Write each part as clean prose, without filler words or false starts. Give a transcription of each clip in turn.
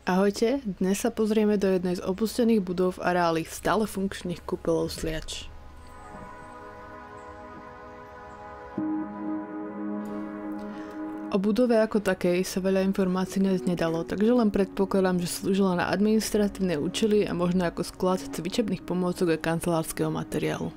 Ahojte, dnes sa pozrieme do jednej z opustených budov v areáli stále funkčných kúpeľov Sliač. O budove ako takej sa veľa informácií nájsť nedalo, takže len predpokladám, že slúžila na administratívne účely a možno ako sklad cvičebných pomôcok a kancelárskeho materiálu.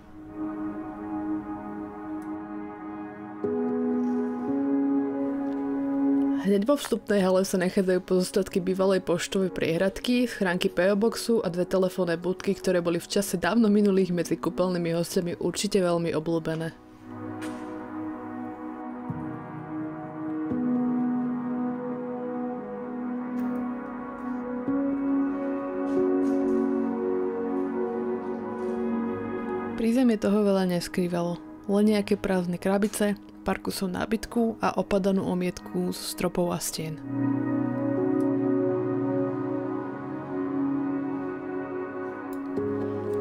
Hneď vo vstupnej hale sa nachádzajú pozostatky bývalej poštovej priehradky, schránky PO Boxu a dve telefónne budky, ktoré boli v čase dávno minulých medzi kúpeľnými hostiami určite veľmi obľúbené. Prízemie toho veľa neskrývalo, len nejaké prázdne krabice, pár kusov nábytku a opadanú omietku z stropov a stien.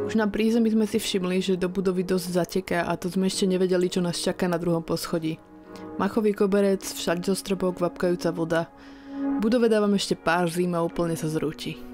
Už na prízemí sme si všimli, že do budovy dosť zateká a to sme ešte nevedeli, čo nás čaká na druhom poschodí. Machový koberec, všade zo stropov kvapkajúca voda. V budove dávam ešte pár zím a úplne sa zrúti.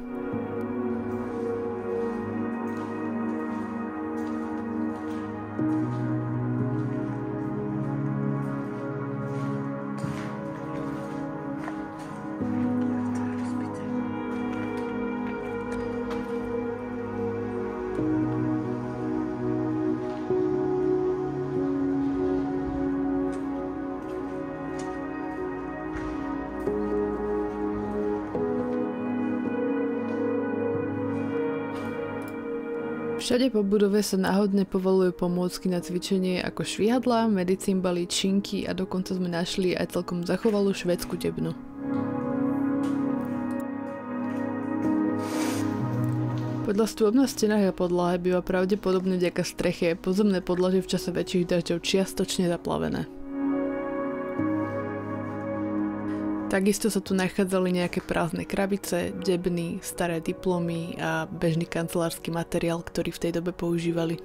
Všade po budove sa náhodne povolujú pomôcky na cvičenie ako švihadlá, medicínbaly, činky a dokonca sme našli aj celkom zachovalú švédsku debnu. Podľa stôp na stenách a podlahe býva pravdepodobne vďaka streche pozemné podlažie v čase väčších dažďov čiastočne zaplavené. Takisto sa tu nachádzali nejaké prázdne krabice, debny, staré diplomy a bežný kancelársky materiál, ktorý v tej dobe používali.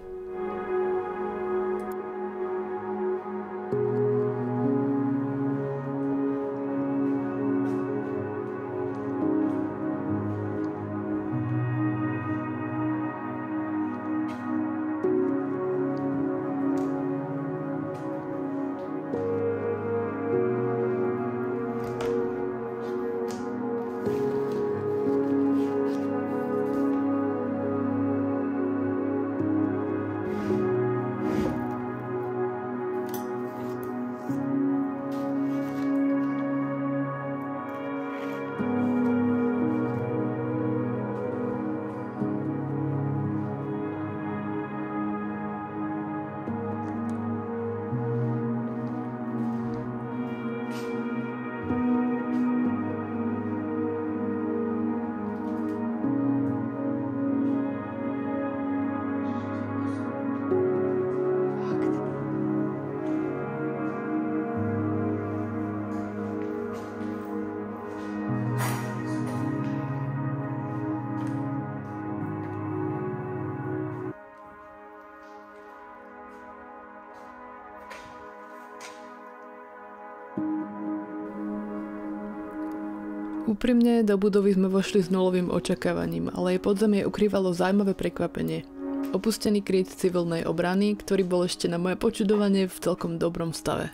Úprimne, do budovy sme vošli s nulovým očakávaním, ale jej podzemie ukrývalo zaujímavé prekvapenie. Opustený kryt civilnej obrany, ktorý bol ešte na moje počudovanie v celkom dobrom stave.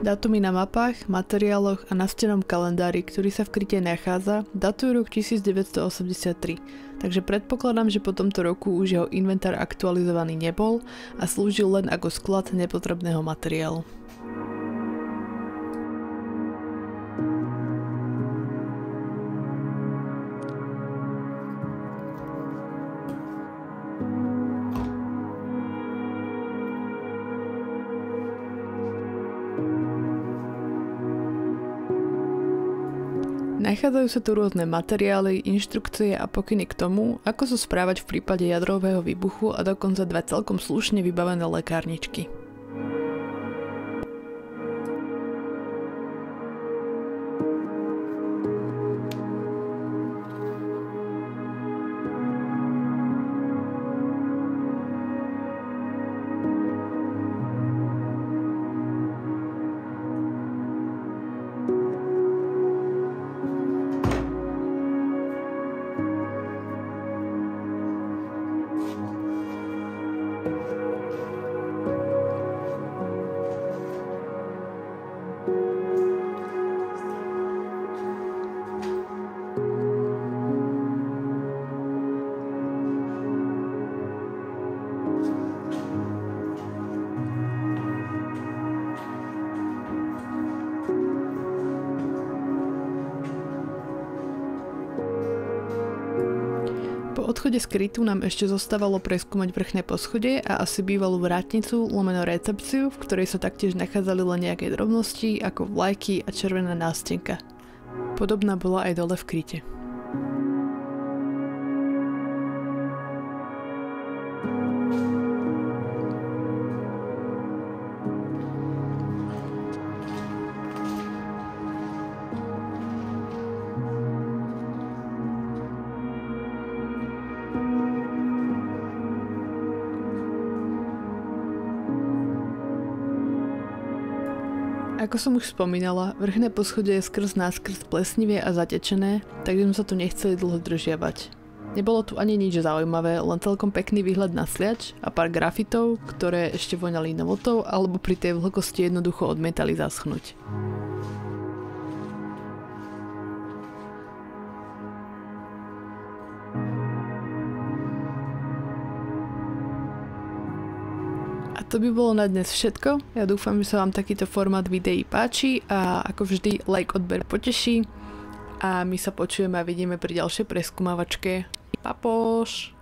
Dátumy na mapách, materiáloch a nastenom kalendári, ktorý sa v kryte nachádza, datujú rok 1983, takže predpokladám, že po tomto roku už jeho inventár aktualizovaný nebol a slúžil len ako sklad nepotrebného materiálu. Nachádzajú sa tu rôzne materiály, inštrukcie a pokyny k tomu, ako sa správať v prípade jadrového výbuchu a dokonca 2 celkom slušne vybavené lekárničky. Po odchode z krytu nám ešte zostávalo preskúmať vrchné poschodie a asi bývalú vrátnicu lomeno recepciu, v ktorej sa taktiež nachádzali len nejaké drobnosti ako vlajky a červená nástenka. Podobná bola aj dole v kryte. Ako som už spomínala, vrchné poschodie je skrz náskrz plesnivé a zatečené, takže sme sa tu nechceli dlho zdržiavať. Nebolo tu ani nič zaujímavé, len celkom pekný výhľad na Sliač a pár grafitov, ktoré ešte voňali novotou alebo pri tej vlhkosti jednoducho odmietali zaschnúť. A to by bolo na dnes všetko. Ja dúfam, že sa vám takýto formát videí páči a ako vždy like, odber poteší. A my sa počujeme a vidíme pri ďalšej preskúmavačke. Papoš!